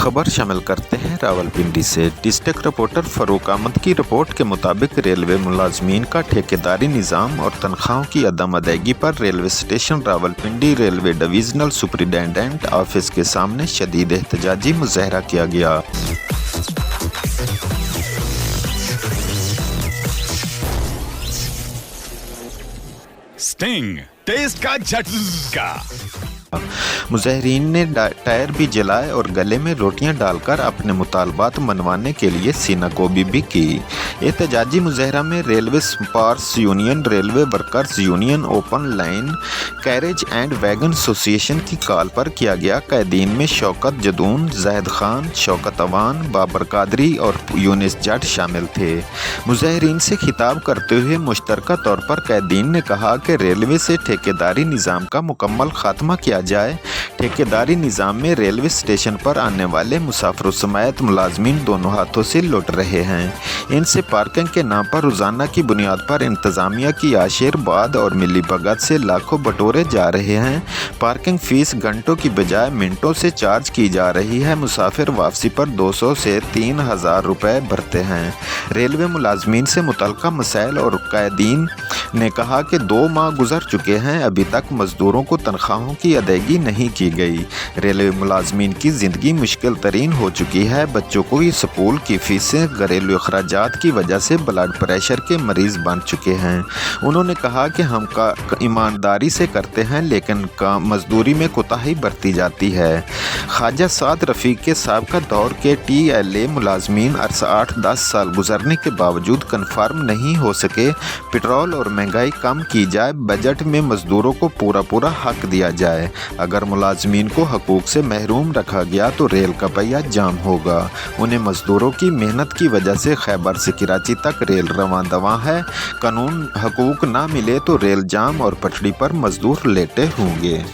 खबर शामिल करते हैं रावलपिंडी से। डिस्ट्रिक्ट रिपोर्टर फरूक अहमद की रिपोर्ट के मुताबिक रेलवे मुलाजमीन का ठेकेदारी निज़ाम और तनख्वाहों की अदम अदायगी पर railway station Rawalpindi railway divisional superintendent office के सामने शदीद एहतजाजी मुजाहरा किया गया। स्टिंग टेस्ट का झटका। मुजाहिरीन ने टायर भी जलाए और गले में रोटियां डालकर अपने मुतालबात मनवाने के लिए सीनाकोबी भी की। एहतजाजी मुजाहरा में रेलवे स्पार्स union, railway workers union, open line carriage and wagon association की कॉल पर किया गया। कैदीन में शौकत जदून, जाहिद खान, शौकत अवान, बाबर कादरी और यूनिस जट शामिल थे। मुजाहिरीन से खिताब करते हुए मुश्तरका तौर पर कैदीन ने कहा कि रेलवे से ठेकेदारी निज़ाम का मुकम्मल खात्मा किया जाए। ठेकेदारी निज़ाम में रेलवे स्टेशन पर आने वाले मुसाफिरों समेत मुलाजमीन दोनों हाथों से लुट रहे हैं। इनसे पार्किंग के नाम पर रोज़ाना की बुनियाद पर इंतज़ामिया की आशीर्वाद और मिली भगत से लाखों बटोरे जा रहे हैं। पार्किंग फ़ीस घंटों की बजाय मिनटों से चार्ज की जा रही है। मुसाफिर वापसी पर 200 से 3000 रुपये भरते हैं। रेलवे मुलाजमीन से मुतल्लिका मसाइल और कैदीन ने कहा कि 2 माह गुजर चुके हैं, अभी तक मजदूरों को तनख्वाहों की अदायगी नहीं की गई। रेलवे मुलाजमीन की ज़िंदगी मुश्किल तरीन हो चुकी है। बच्चों को स्कूल की फीसें घरेलू अखराजात की वजह से ब्लड प्रेशर के मरीज़ बन चुके हैं। उन्होंने कहा कि हम ईमानदारी से करते हैं, लेकिन मजदूरी में कोताही बरती जाती है। ख्वाजा साद रफ़ीक के साबिक़ा दौर के TLA मुलाजमीन अरसा 8-10 साल गुजरने के बावजूद कन्फर्म नहीं हो सके। पेट्रोल और महंगाई कम की जाए, बजट में मजदूरों को पूरा हक दिया जाए। अगर मुलाजमीन को हकूक़ से महरूम रखा गया तो रेल का पहिया जाम होगा। उन्हें मजदूरों की मेहनत की वजह से खैबर से कराची तक रेल रवां दवां है। कानून हकूक़ ना मिले तो रेल जाम और पटड़ी पर मजदूर लेटे होंगे।